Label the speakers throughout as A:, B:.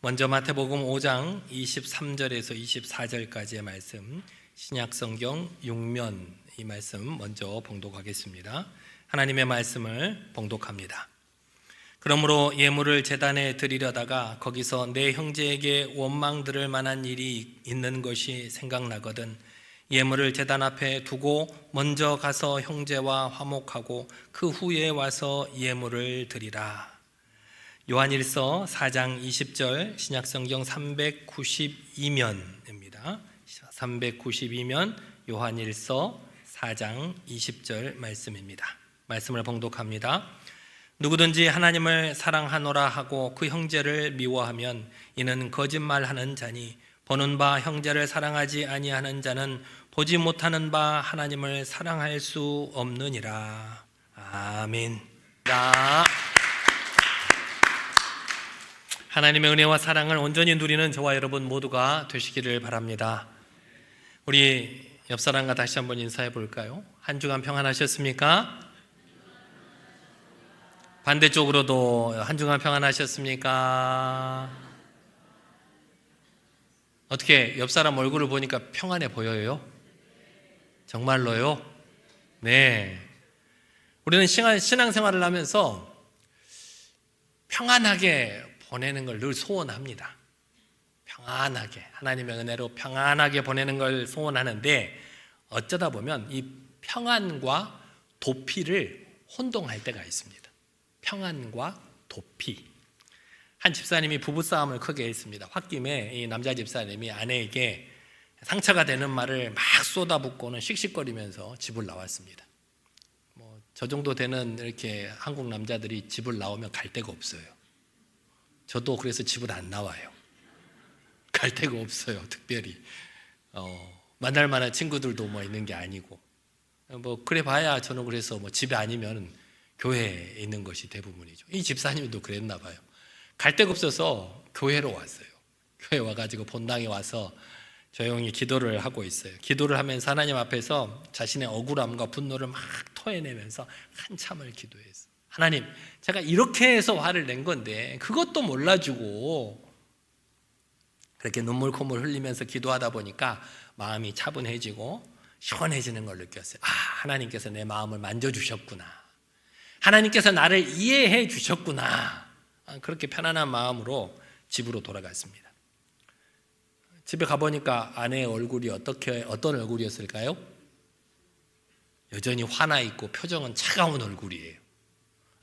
A: 먼저 마태복음 5장 23절에서 24절까지의 말씀, 신약성경 6면 이 말씀 먼저 봉독하겠습니다. 하나님의 말씀을 봉독합니다. 그러므로 예물을 제단에 드리려다가 거기서 내 형제에게 원망 들을 만한 일이 있는 것이 생각나거든 예물을 제단 앞에 두고 먼저 가서 형제와 화목하고 그 후에 와서 예물을 드리라. 요한일서 4장 20절, 신약성경 392면입니다. 392면 요한일서 4장 20절 말씀입니다. 말씀을 봉독합니다. 누구든지 하나님을 사랑하노라 하고 그 형제를 미워하면 이는 거짓말하는 자니 보는 바 형제를 사랑하지 아니하는 자는 보지 못하는 바 하나님을 사랑할 수 없느니라. 아멘. 하나님의 은혜와 사랑을 온전히 누리는 저와 여러분 모두가 되시기를 바랍니다. 우리 옆 사람과 다시 한번 인사해 볼까요? 한 주간 평안하셨습니까? 반대쪽으로도 한 주간 평안하셨습니까? 어떻게 옆 사람 얼굴을 보니까 평안해 보여요? 정말로요? 네. 우리는 신앙생활을 하면서 평안하게 보내는 걸 늘 소원합니다. 평안하게, 하나님의 은혜로 평안하게 보내는 걸 소원하는데 어쩌다 보면 이 평안과 도피를 혼동할 때가 있습니다. 평안과 도피. 한 집사님이 부부싸움을 크게 했습니다. 홧김에 이 남자 집사님이 아내에게 상처가 되는 말을 막 쏟아붓고는 씩씩거리면서 집을 나왔습니다. 저 정도 되는 이렇게 한국 남자들이 집을 나오면 갈 데가 없어요. 저도 그래서 집을 안 나와요. 갈 데가 없어요. 특별히 만날 만한 친구들도 있는 게 아니고 그래 봐야 저는 그래서 집에 아니면 교회에 있는 것이 대부분이죠. 이 집사님도 그랬나 봐요. 갈 데가 없어서 교회로 왔어요. 교회 와가지고 본당에 와서 조용히 기도를 하고 있어요. 기도를 하면서 하나님 앞에서 자신의 억울함과 분노를 막 토해내면서 한참을 기도했어요. 하나님, 제가 이렇게 해서 화를 낸 건데 그것도 몰라주고, 그렇게 눈물 콧물 흘리면서 기도하다 보니까 마음이 차분해지고 시원해지는 걸 느꼈어요. 하나님께서 내 마음을 만져주셨구나. 하나님께서 나를 이해해 주셨구나. 그렇게 편안한 마음으로 집으로 돌아갔습니다. 집에 가보니까 아내의 얼굴이 어떤 얼굴이었을까요? 여전히 화나 있고 표정은 차가운 얼굴이에요.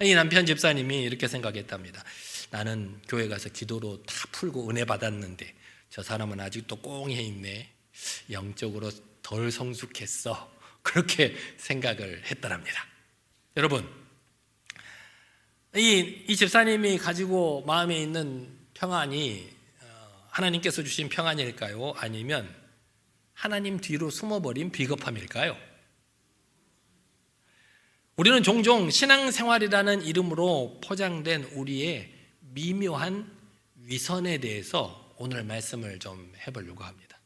A: 이 남편 집사님이 이렇게 생각했답니다. 나는 교회 가서 기도로 다 풀고 은혜 받았는데 저 사람은 아직도 꽁해 있네. 영적으로 덜 성숙했어. 그렇게 생각을 했더랍니다. 여러분, 이 집사님이 가지고 마음에 있는 평안이 하나님께서 주신 평안일까요? 아니면 하나님 뒤로 숨어버린 비겁함일까요? 우리는 종종 신앙생활이라는 이름으로 포장된 우리의 미묘한 위선에 대해서 오늘 말씀을 좀 해보려고 합니다.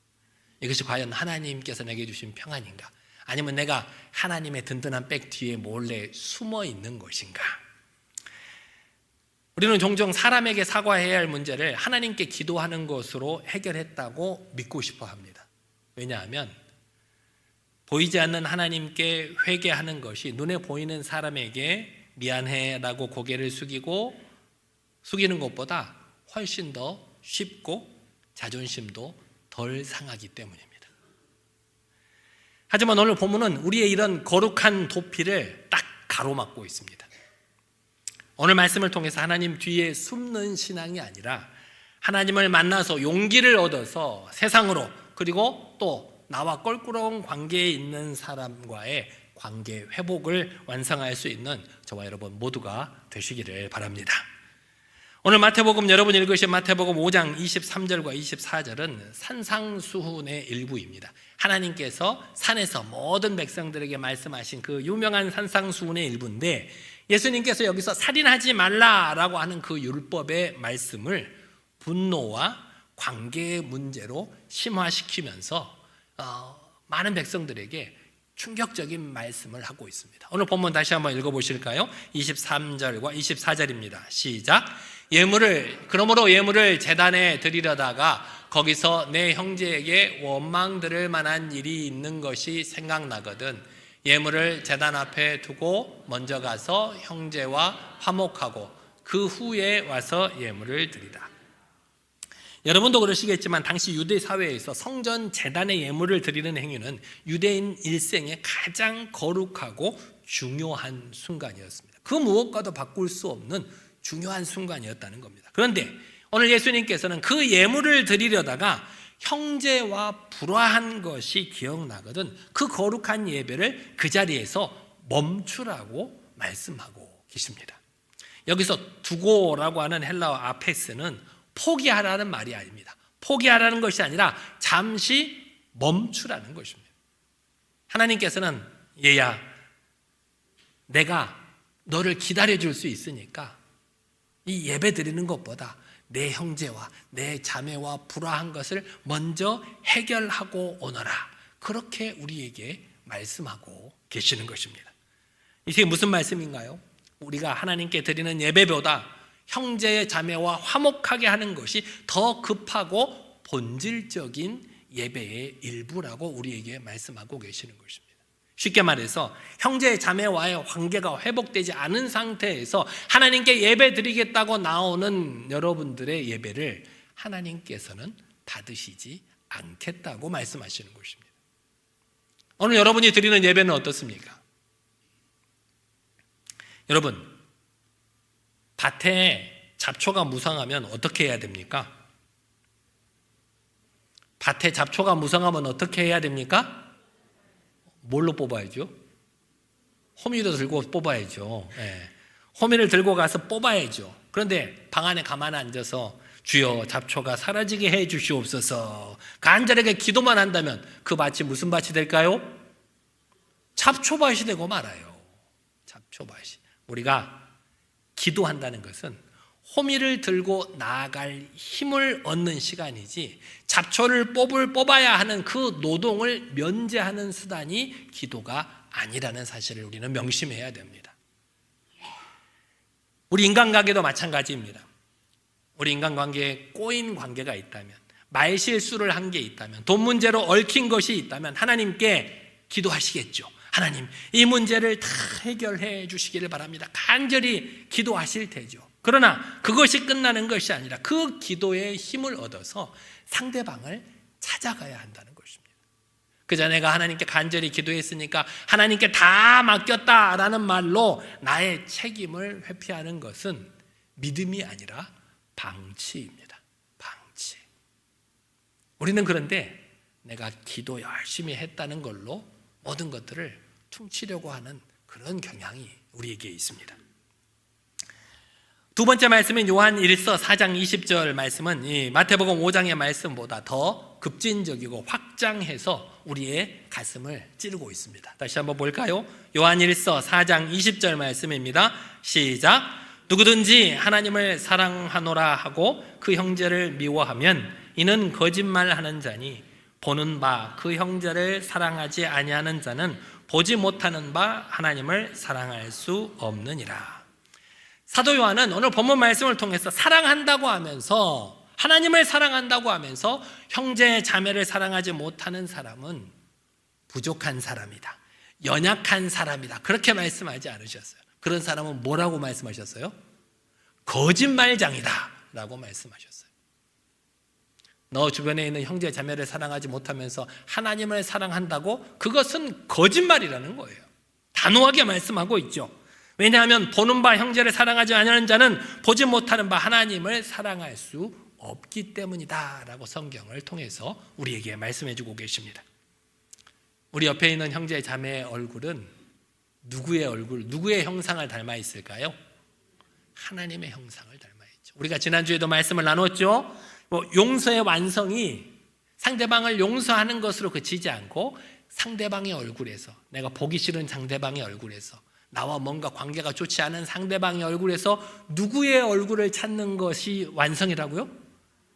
A: 이것이 과연 하나님께서 내게 주신 평안인가? 아니면 내가 하나님의 든든한 백 뒤에 몰래 숨어 있는 것인가? 우리는 종종 사람에게 사과해야 할 문제를 하나님께 기도하는 것으로 해결했다고 믿고 싶어 합니다. 왜냐하면 보이지 않는 하나님께 회개하는 것이 눈에 보이는 사람에게 미안해라고 고개를 숙이는 것보다 훨씬 더 쉽고 자존심도 덜 상하기 때문입니다. 하지만 오늘 본문은 우리의 이런 거룩한 도피를 딱 가로막고 있습니다. 오늘 말씀을 통해서 하나님 뒤에 숨는 신앙이 아니라 하나님을 만나서 용기를 얻어서 세상으로, 그리고 또 나와 껄끄러운 관계에 있는 사람과의 관계 회복을 완성할 수 있는 저와 여러분 모두가 되시기를 바랍니다. 오늘 마태복음, 여러분 읽으신 마태복음 5장 23절과 24절은 산상수훈의 일부입니다. 하나님께서 산에서 모든 백성들에게 말씀하신 그 유명한 산상수훈의 일부인데, 예수님께서 여기서 살인하지 말라라고 하는 그 율법의 말씀을 분노와 관계의 문제로 심화시키면서 많은 백성들에게 충격적인 말씀을 하고 있습니다. 오늘 본문 다시 한번 읽어보실까요? 23절과 24절입니다. 시작. 그러므로 예물을 제단에 드리려다가 거기서 내 형제에게 원망 들을 만한 일이 있는 것이 생각나거든 예물을 제단 앞에 두고 먼저 가서 형제와 화목하고 그 후에 와서 예물을 드리라. 여러분도 그러시겠지만 당시 유대 사회에서 성전 제단의 예물을 드리는 행위는 유대인 일생의 가장 거룩하고 중요한 순간이었습니다. 그 무엇과도 바꿀 수 없는 중요한 순간이었다는 겁니다. 그런데 오늘 예수님께서는 그 예물을 드리려다가 형제와 불화한 것이 기억나거든 그 거룩한 예배를 그 자리에서 멈추라고 말씀하고 계십니다. 여기서 두고라고 하는 헬라어 아페스는 포기하라는 말이 아닙니다. 포기하라는 것이 아니라 잠시 멈추라는 것입니다. 하나님께서는 얘야 내가 너를 기다려줄 수 있으니까 이 예배 드리는 것보다 내 형제와 내 자매와 불화한 것을 먼저 해결하고 오너라. 그렇게 우리에게 말씀하고 계시는 것입니다. 이게 무슨 말씀인가요? 우리가 하나님께 드리는 예배보다 형제의 자매와 화목하게 하는 것이 더 급하고 본질적인 예배의 일부라고 우리에게 말씀하고 계시는 것입니다. 쉽게 말해서 형제 자매와의 관계가 회복되지 않은 상태에서 하나님께 예배 드리겠다고 나오는 여러분들의 예배를 하나님께서는 받으시지 않겠다고 말씀하시는 것입니다. 오늘 여러분이 드리는 예배는 어떻습니까? 여러분, 밭에 잡초가 무성하면 어떻게 해야 됩니까? 밭에 잡초가 무성하면 어떻게 해야 됩니까? 뭘로 뽑아야죠? 호미도 들고 뽑아야죠. 예. 호미를 들고 가서 뽑아야죠. 그런데 방 안에 가만히 앉아서 주여 잡초가 사라지게 해 주시옵소서 간절하게 기도만 한다면 그 밭이 무슨 밭이 될까요? 잡초밭이 되고 말아요. 잡초밭이. 우리가 기도한다는 것은 호미를 들고 나아갈 힘을 얻는 시간이지 잡초를 뽑아야 하는 그 노동을 면제하는 수단이 기도가 아니라는 사실을 우리는 명심해야 됩니다. 우리 인간관계도 마찬가지입니다. 우리 인간관계에 꼬인 관계가 있다면, 말실수를 한 게 있다면, 돈 문제로 얽힌 것이 있다면 하나님께 기도하시겠죠. 하나님, 이 문제를 다 해결해 주시기를 바랍니다. 간절히 기도하실 테죠. 그러나 그것이 끝나는 것이 아니라 그 기도의 힘을 얻어서 상대방을 찾아가야 한다는 것입니다. 그저 내가 하나님께 간절히 기도했으니까 하나님께 다 맡겼다라는 말로 나의 책임을 회피하는 것은 믿음이 아니라 방치입니다. 방치. 우리는 그런데 내가 기도 열심히 했다는 걸로 모든 것들을 퉁치려고 하는 그런 경향이 우리에게 있습니다. 두 번째 말씀인 요한 1서 4장 20절 말씀은 이 마태복음 5장의 말씀보다 더 급진적이고 확장해서 우리의 가슴을 찌르고 있습니다. 다시 한번 볼까요? 요한 1서 4장 20절 말씀입니다. 시작. 누구든지 하나님을 사랑하노라 하고 그 형제를 미워하면 이는 거짓말하는 자니 보는 바 그 형제를 사랑하지 아니하는 자는 보지 못하는 바 하나님을 사랑할 수 없느니라. 사도 요한은 오늘 본문 말씀을 통해서 사랑한다고 하면서 하나님을 사랑한다고 하면서 형제 자매를 사랑하지 못하는 사람은 부족한 사람이다. 연약한 사람이다. 그렇게 말씀하지 않으셨어요. 그런 사람은 뭐라고 말씀하셨어요? 거짓말장이다 라고 말씀하셨어요. 너 주변에 있는 형제 자매를 사랑하지 못하면서 하나님을 사랑한다고? 그것은 거짓말이라는 거예요. 단호하게 말씀하고 있죠. 왜냐하면 보는 바 형제를 사랑하지 않는 자는 보지 못하는 바 하나님을 사랑할 수 없기 때문이다 라고 성경을 통해서 우리에게 말씀해 주고 계십니다. 우리 옆에 있는 형제 자매의 얼굴은 누구의 형상을 닮아 있을까요? 하나님의 형상을 닮아 있죠. 우리가 지난주에도 말씀을 나눴죠. 용서의 완성이 상대방을 용서하는 것으로 그치지 않고 상대방의 얼굴에서, 내가 보기 싫은 상대방의 얼굴에서, 나와 뭔가 관계가 좋지 않은 상대방의 얼굴에서 누구의 얼굴을 찾는 것이 완성이라고요?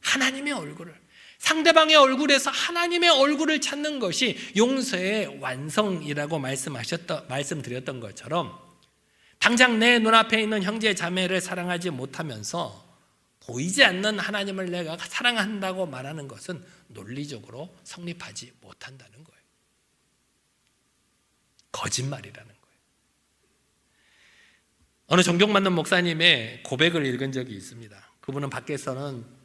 A: 하나님의 얼굴을. 상대방의 얼굴에서 하나님의 얼굴을 찾는 것이 용서의 완성이라고 말씀드렸던 것처럼 당장 내 눈앞에 있는 형제 자매를 사랑하지 못하면서 보이지 않는 하나님을 내가 사랑한다고 말하는 것은 논리적으로 성립하지 못한다는 거예요. 거짓말이라는 거예요. 어느 존경받는 목사님의 고백을 읽은 적이 있습니다. 그분은 밖에서는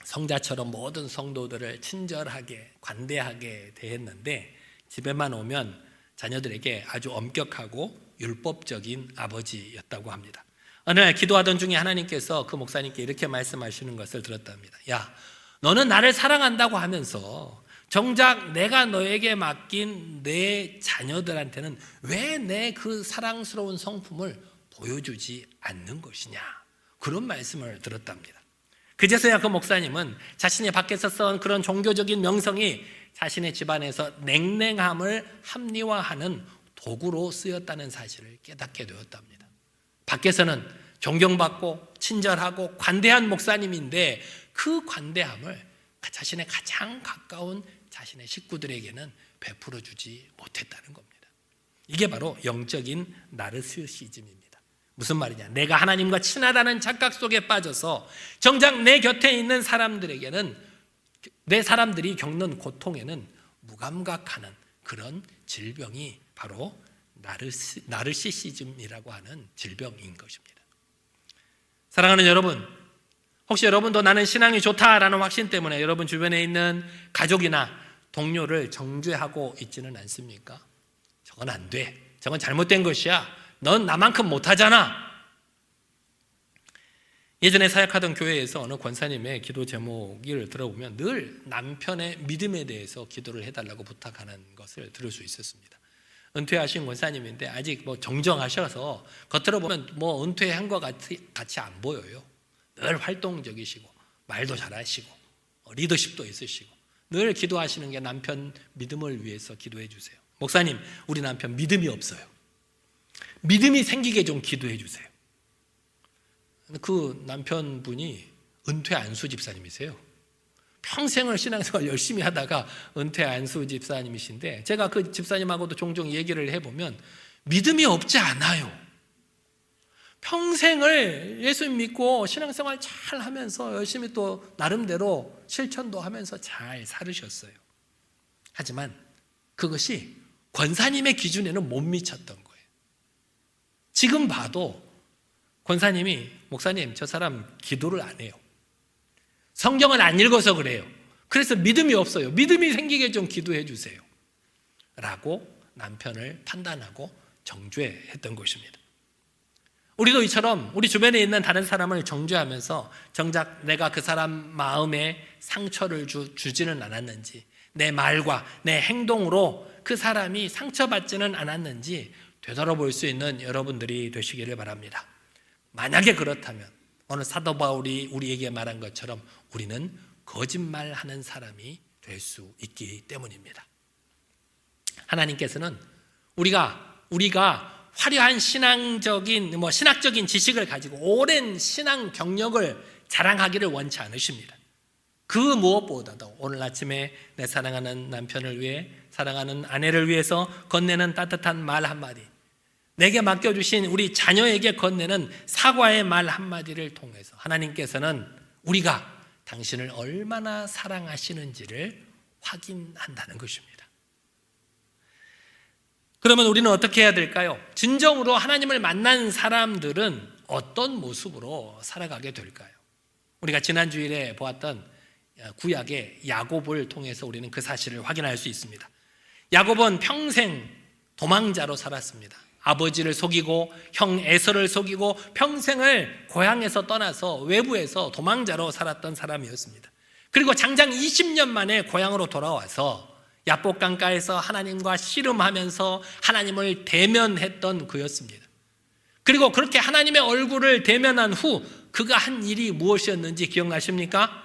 A: 성자처럼 모든 성도들을 친절하게 관대하게 대했는데 집에만 오면 자녀들에게 아주 엄격하고 율법적인 아버지였다고 합니다. 어느 날 기도하던 중에 하나님께서 그 목사님께 이렇게 말씀하시는 것을 들었답니다. 야, 너는 나를 사랑한다고 하면서 정작 내가 너에게 맡긴 내 자녀들한테는 왜 내 그 사랑스러운 성품을 보여주지 않는 것이냐, 그런 말씀을 들었답니다. 그제서야 그 목사님은 자신이 밖에서 써온 그런 종교적인 명성이 자신의 집안에서 냉랭함을 합리화하는 도구로 쓰였다는 사실을 깨닫게 되었답니다. 밖에서는 존경받고 친절하고 관대한 목사님인데 그 관대함을 자신의 가장 가까운 자신의 식구들에게는 베풀어 주지 못했다는 겁니다. 이게 바로 영적인 나르시시즘입니다. 무슨 말이냐? 내가 하나님과 친하다는 착각 속에 빠져서 정작 내 곁에 있는 사람들에게는, 내 사람들이 겪는 고통에는 무감각하는 그런 질병이 바로 나르시시즘이라고 하는 질병인 것입니다. 사랑하는 여러분, 혹시 여러분도 나는 신앙이 좋다라는 확신 때문에 여러분 주변에 있는 가족이나 동료를 정죄하고 있지는 않습니까? 저건 안 돼, 저건 잘못된 것이야, 넌 나만큼 못하잖아. 예전에 사역하던 교회에서 어느 권사님의 기도 제목을 들어보면 늘 남편의 믿음에 대해서 기도를 해달라고 부탁하는 것을 들을 수 있었습니다. 은퇴하신 권사님인데 아직 정정하셔서 겉으로 보면 은퇴한 것 같이 안 보여요. 늘 활동적이시고 말도 잘하시고 리더십도 있으시고 늘 기도하시는 게 남편 믿음을 위해서 기도해 주세요. 목사님, 우리 남편 믿음이 없어요. 믿음이 생기게 좀 기도해 주세요. 그 남편분이 은퇴 안수 집사님이세요. 평생을 신앙생활 열심히 하다가 은퇴 안수 집사님이신데 제가 그 집사님하고도 종종 얘기를 해보면 믿음이 없지 않아요. 평생을 예수님 믿고 신앙생활 잘 하면서 열심히 또 나름대로 실천도 하면서 잘 살으셨어요. 하지만 그것이 권사님의 기준에는 못 미쳤던 거예요. 지금 봐도 권사님이 목사님, 저 사람 기도를 안 해요. 성경을 안 읽어서 그래요. 그래서 믿음이 없어요. 믿음이 생기게 좀 기도해 주세요. 라고 남편을 판단하고 정죄했던 것입니다. 우리도 이처럼 우리 주변에 있는 다른 사람을 정죄하면서 정작 내가 그 사람 마음에 상처를 주지는 않았는지, 내 말과 내 행동으로 그 사람이 상처받지는 않았는지 되돌아볼 수 있는 여러분들이 되시기를 바랍니다. 만약에 그렇다면 오늘 사도 바울이 우리에게 말한 것처럼 우리는 거짓말하는 사람이 될 수 있기 때문입니다. 하나님께서는 우리가 화려한 신학적인 지식을 가지고 오랜 신앙 경력을 자랑하기를 원치 않으십니다. 그 무엇보다도 오늘 아침에 내 사랑하는 남편을 위해, 사랑하는 아내를 위해서 건네는 따뜻한 말 한마디, 내게 맡겨주신 우리 자녀에게 건네는 사과의 말 한마디를 통해서 하나님께서는 우리가 당신을 얼마나 사랑하시는지를 확인한다는 것입니다. 그러면 우리는 어떻게 해야 될까요? 진정으로 하나님을 만난 사람들은 어떤 모습으로 살아가게 될까요? 우리가 지난 주일에 보았던 구약의 야곱을 통해서 우리는 그 사실을 확인할 수 있습니다. 야곱은 평생 도망자로 살았습니다. 아버지를 속이고 형 에서를 속이고 평생을 고향에서 떠나서 외부에서 도망자로 살았던 사람이었습니다. 그리고 장장 20년 만에 고향으로 돌아와서 야복 강가에서 하나님과 씨름하면서 하나님을 대면했던 그였습니다. 그리고 그렇게 하나님의 얼굴을 대면한 후 그가 한 일이 무엇이었는지 기억나십니까?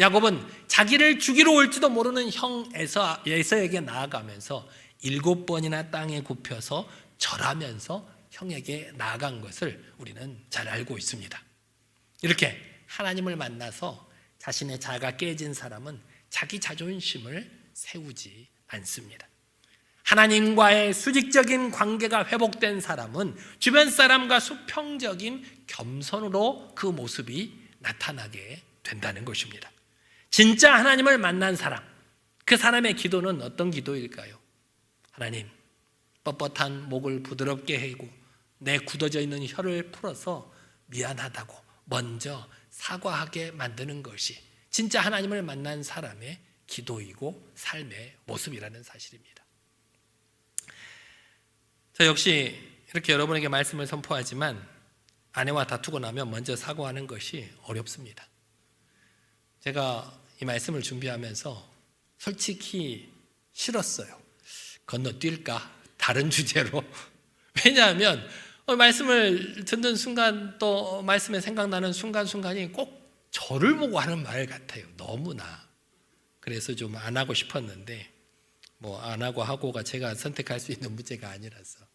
A: 야곱은 자기를 죽이러 올지도 모르는 형 에서에게 나아가면서 7번이나 땅에 굽혀서 절하면서 형에게 나아간 것을 우리는 잘 알고 있습니다. 이렇게 하나님을 만나서 자신의 자아가 깨진 사람은 자기 자존심을 세우지 않습니다. 하나님과의 수직적인 관계가 회복된 사람은 주변 사람과 수평적인 겸손으로 그 모습이 나타나게 된다는 것입니다. 진짜 하나님을 만난 사람, 그 사람의 기도는 어떤 기도일까요? 하나님, 뻣뻣한 목을 부드럽게 해고 내 굳어져 있는 혀를 풀어서 미안하다고 먼저 사과하게 만드는 것이 진짜 하나님을 만난 사람의 기도이고 삶의 모습이라는 사실입니다. 저 역시 이렇게 여러분에게 말씀을 선포하지만 아내와 다투고 나면 먼저 사과하는 것이 어렵습니다. 제가 이 말씀을 준비하면서 솔직히 싫었어요. 건너뛸까? 다른 주제로. 왜냐하면 말씀을 듣는 순간 또 말씀에 생각나는 순간순간이 꼭 저를 보고 하는 말 같아요. 너무나. 그래서 좀 안 하고 싶었는데 뭐 안 하고 하고가 제가 선택할 수 있는 문제가 아니라서.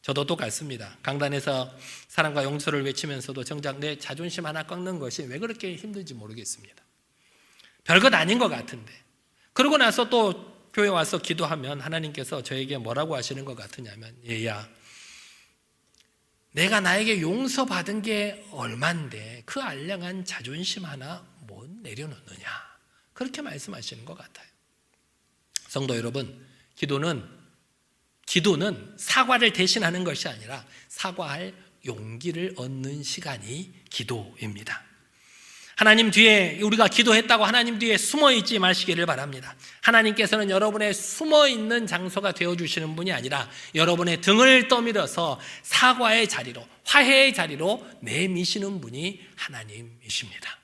A: 저도 똑같습니다. 강단에서 사랑과 용서를 외치면서도 정작 내 자존심 하나 꺾는 것이 왜 그렇게 힘든지 모르겠습니다. 별것 아닌 것 같은데. 그러고 나서 또 교회 와서 기도하면 하나님께서 저에게 뭐라고 하시는 것 같으냐면, 얘야, 내가 나에게 용서받은 게 얼만데 그 알량한 자존심 하나 못 내려놓느냐, 그렇게 말씀하시는 것 같아요. 성도 여러분, 기도는 사과를 대신하는 것이 아니라 사과할 용기를 얻는 시간이 기도입니다. 하나님 뒤에, 우리가 기도했다고 하나님 뒤에 숨어있지 마시기를 바랍니다. 하나님께서는 여러분의 숨어있는 장소가 되어주시는 분이 아니라 여러분의 등을 떠밀어서 사과의 자리로, 화해의 자리로 내미시는 분이 하나님이십니다.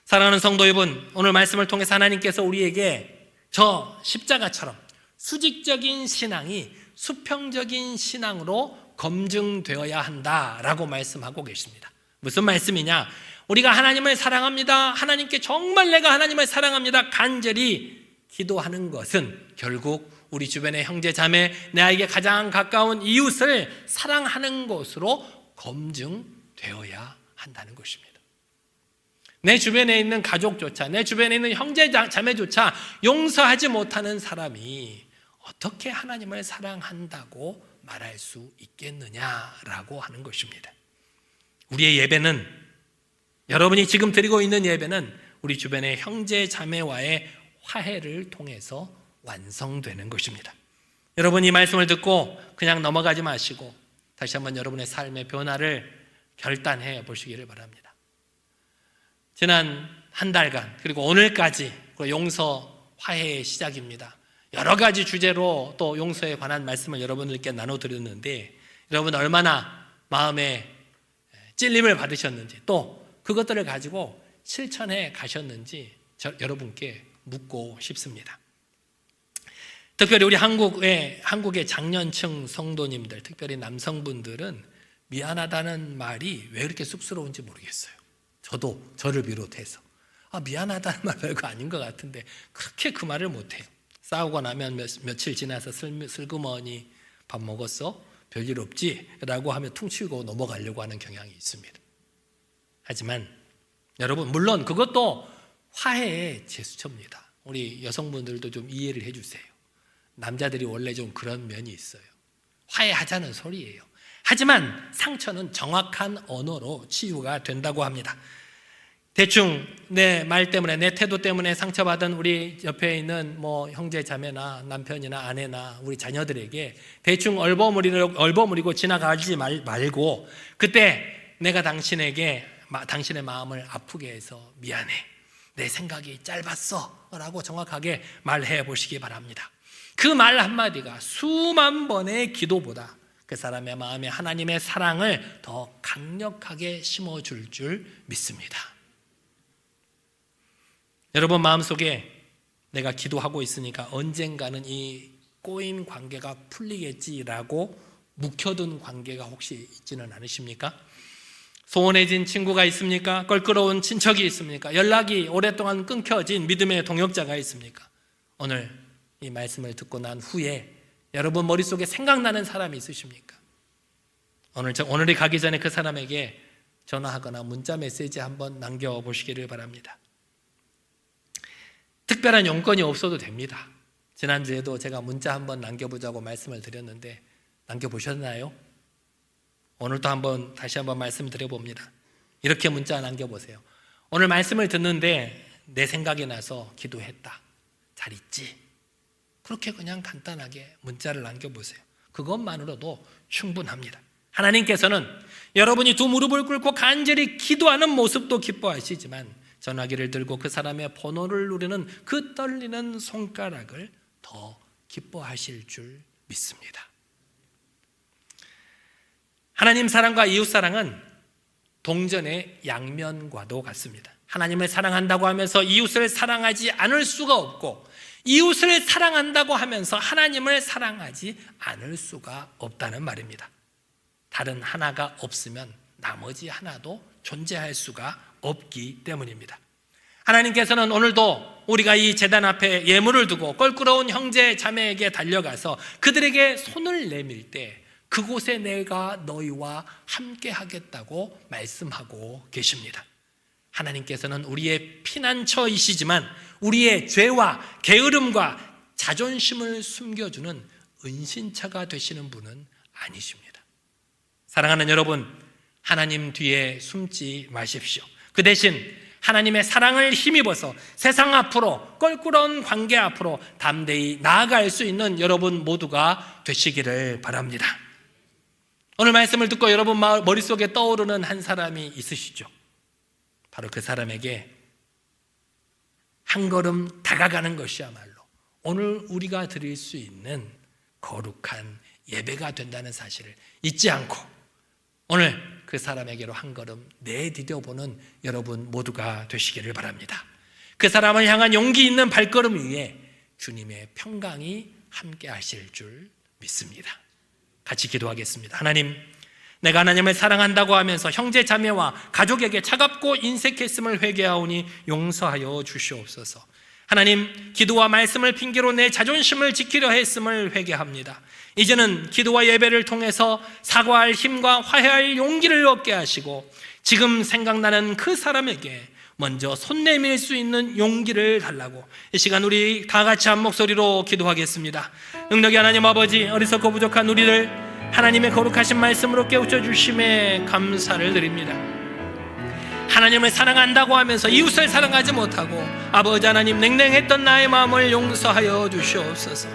A: 사랑하는 성도 여러분, 오늘 말씀을 통해서 하나님께서 우리에게 저 십자가처럼 수직적인 신앙이 수평적인 신앙으로 검증되어야 한다라고 말씀하고 계십니다. 무슨 말씀이냐? 우리가 하나님을 사랑합니다, 하나님께 정말 내가 하나님을 사랑합니다 간절히 기도하는 것은 결국 우리 주변의 형제 자매, 나에게 가장 가까운 이웃을 사랑하는 것으로 검증되어야 한다는 것입니다. 내 주변에 있는 가족조차, 내 주변에 있는 형제 자매조차 용서하지 못하는 사람이 어떻게 하나님을 사랑한다고 말할 수 있겠느냐라고 하는 것입니다. 우리의 예배는, 여러분이 지금 드리고 있는 예배는 우리 주변의 형제 자매와의 화해를 통해서 완성되는 것입니다. 여러분, 이 말씀을 듣고 그냥 넘어가지 마시고 다시 한번 여러분의 삶의 변화를 결단해 보시기를 바랍니다. 지난 한 달간 그리고 오늘까지 용서 화해의 시작입니다. 여러 가지 주제로 또 용서에 관한 말씀을 여러분들께 나눠드렸는데 여러분 얼마나 마음에 찔림을 받으셨는지, 또 그것들을 가지고 실천해 가셨는지 여러분께 묻고 싶습니다. 특별히 우리 한국의 장년층 성도님들, 특별히 남성분들은 미안하다는 말이 왜 그렇게 쑥스러운지 모르겠어요. 저도 저를 비롯해서 미안하다는 말 별거 아닌 것 같은데 그렇게 그 말을 못해요. 싸우고 나면 며칠 지나서 슬그머니 밥 먹었어? 별일 없지? 라고 하며 퉁치고 넘어가려고 하는 경향이 있습니다. 하지만 여러분, 물론 그것도 화해의 제스처입니다. 우리 여성분들도 좀 이해를 해주세요. 남자들이 원래 좀 그런 면이 있어요. 화해하자는 소리예요. 하지만 상처는 정확한 언어로 치유가 된다고 합니다. 대충 내 말 때문에, 내 태도 때문에 상처받은 우리 옆에 있는 형제 자매나 남편이나 아내나 우리 자녀들에게 대충 얼버무리고 지나가지 말고, 그때 내가 당신의 마음을 아프게 해서 미안해, 내 생각이 짧았어 라고 정확하게 말해 보시기 바랍니다. 그 말 한마디가 수만 번의 기도보다 그 사람의 마음에 하나님의 사랑을 더 강력하게 심어줄 줄 믿습니다. 여러분 마음속에 내가 기도하고 있으니까 언젠가는 이 꼬인 관계가 풀리겠지라고 묵혀둔 관계가 혹시 있지는 않으십니까? 소원해진 친구가 있습니까? 껄끄러운 친척이 있습니까? 연락이 오랫동안 끊겨진 믿음의 동역자가 있습니까? 오늘 이 말씀을 듣고 난 후에 여러분 머릿속에 생각나는 사람이 있으십니까? 오늘이 가기 전에 그 사람에게 전화하거나 문자 메시지 한번 남겨보시기를 바랍니다. 특별한 용건이 없어도 됩니다. 지난주에도 제가 문자 한번 남겨보자고 말씀을 드렸는데 남겨보셨나요? 오늘도 다시 한번 말씀드려봅니다. 이렇게 문자 남겨보세요. 오늘 말씀을 듣는데 내 생각이 나서 기도했다. 잘 있지? 그렇게 그냥 간단하게 문자를 남겨보세요. 그것만으로도 충분합니다. 하나님께서는 여러분이 두 무릎을 꿇고 간절히 기도하는 모습도 기뻐하시지만 전화기를 들고 그 사람의 번호를 누르는 그 떨리는 손가락을 더 기뻐하실 줄 믿습니다. 하나님 사랑과 이웃 사랑은 동전의 양면과도 같습니다. 하나님을 사랑한다고 하면서 이웃을 사랑하지 않을 수가 없고, 이웃을 사랑한다고 하면서 하나님을 사랑하지 않을 수가 없다는 말입니다. 다른 하나가 없으면 나머지 하나도 존재할 수가 없기 때문입니다. 하나님께서는 오늘도 우리가 이 제단 앞에 예물을 두고 껄끄러운 형제 자매에게 달려가서 그들에게 손을 내밀 때 그곳에 내가 너희와 함께 하겠다고 말씀하고 계십니다. 하나님께서는 우리의 피난처이시지만 우리의 죄와 게으름과 자존심을 숨겨주는 은신처가 되시는 분은 아니십니다. 사랑하는 여러분, 하나님 뒤에 숨지 마십시오. 그 대신 하나님의 사랑을 힘입어서 세상 앞으로, 껄끄러운 관계 앞으로 담대히 나아갈 수 있는 여러분 모두가 되시기를 바랍니다. 오늘 말씀을 듣고 여러분 머릿속에 떠오르는 한 사람이 있으시죠? 바로 그 사람에게 한 걸음 다가가는 것이야말로 오늘 우리가 드릴 수 있는 거룩한 예배가 된다는 사실을 잊지 않고 오늘 그 사람에게로 한 걸음 내디뎌보는 여러분 모두가 되시기를 바랍니다. 그 사람을 향한 용기 있는 발걸음 위에 주님의 평강이 함께 하실 줄 믿습니다. 같이 기도하겠습니다. 하나님, 내가 하나님을 사랑한다고 하면서 형제 자매와 가족에게 차갑고 인색했음을 회개하오니 용서하여 주시옵소서. 하나님, 기도와 말씀을 핑계로 내 자존심을 지키려 했음을 회개합니다. 이제는 기도와 예배를 통해서 사과할 힘과 화해할 용기를 얻게 하시고 지금 생각나는 그 사람에게 먼저 손 내밀 수 있는 용기를 달라고 이 시간 우리 다 같이 한 목소리로 기도하겠습니다. 능력의 하나님 아버지, 어리석고 부족한 우리를 하나님의 거룩하신 말씀으로 깨우쳐 주심에 감사를 드립니다. 하나님을 사랑한다고 하면서 이웃을 사랑하지 못하고 아버지 하나님 냉랭했던 나의 마음을 용서하여 주시옵소서.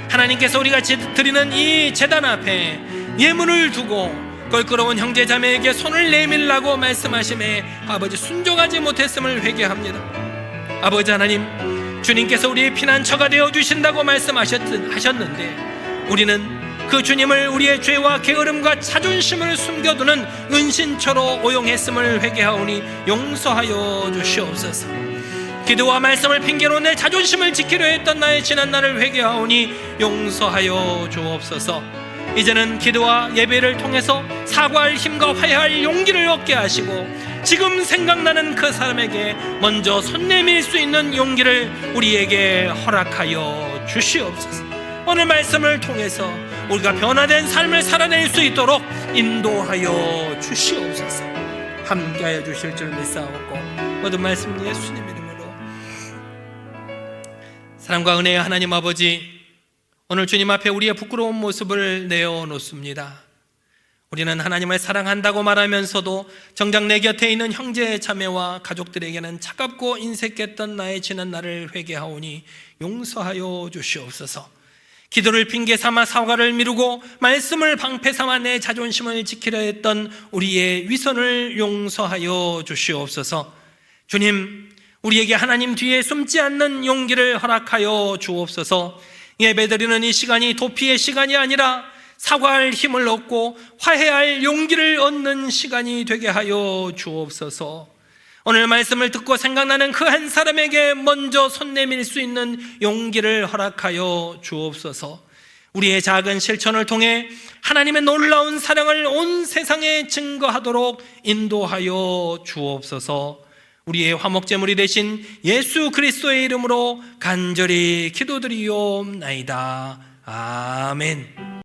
A: 하나님께서 우리가 드리는 이 제단 앞에 예물을 두고 껄끄러운 형제 자매에게 손을 내밀라고 말씀하심에 아버지 순종하지 못했음을 회개합니다. 아버지 하나님, 주님께서 우리의 피난처가 되어주신다고 말씀하셨는데 우리는 그 주님을 우리의 죄와 게으름과 자존심을 숨겨두는 은신처로 오용했음을 회개하오니 용서하여 주시옵소서. 기도와 말씀을 핑계로 내 자존심을 지키려 했던 나의 지난 날을 회개하오니 용서하여 주옵소서. 이제는 기도와 예배를 통해서 사과할 힘과 화해할 용기를 얻게 하시고 지금 생각나는 그 사람에게 먼저 손 내밀 수 있는 용기를 우리에게 허락하여 주시옵소서. 오늘 말씀을 통해서 우리가 변화된 삶을 살아낼 수 있도록 인도하여 주시옵소서. 함께하여 주실 줄 믿사옵고 모든 말씀 예수님 이름으로. 사랑과 은혜의 하나님 아버지, 오늘 주님 앞에 우리의 부끄러운 모습을 내어놓습니다. 우리는 하나님을 사랑한다고 말하면서도 정작 내 곁에 있는 형제 자매와 가족들에게는 차갑고 인색했던 나의 지난 날을 회개하오니 용서하여 주시옵소서. 기도를 핑계 삼아 사과를 미루고 말씀을 방패 삼아 내 자존심을 지키려 했던 우리의 위선을 용서하여 주시옵소서. 주님, 우리에게 하나님 뒤에 숨지 않는 용기를 허락하여 주옵소서. 예배드리는 이 시간이 도피의 시간이 아니라 사과할 힘을 얻고 화해할 용기를 얻는 시간이 되게 하여 주옵소서. 오늘 말씀을 듣고 생각나는 그 한 사람에게 먼저 손 내밀 수 있는 용기를 허락하여 주옵소서. 우리의 작은 실천을 통해 하나님의 놀라운 사랑을 온 세상에 증거하도록 인도하여 주옵소서. 우리의 화목제물이 되신 예수 그리스도의 이름으로 간절히 기도드리옵나이다. 아멘.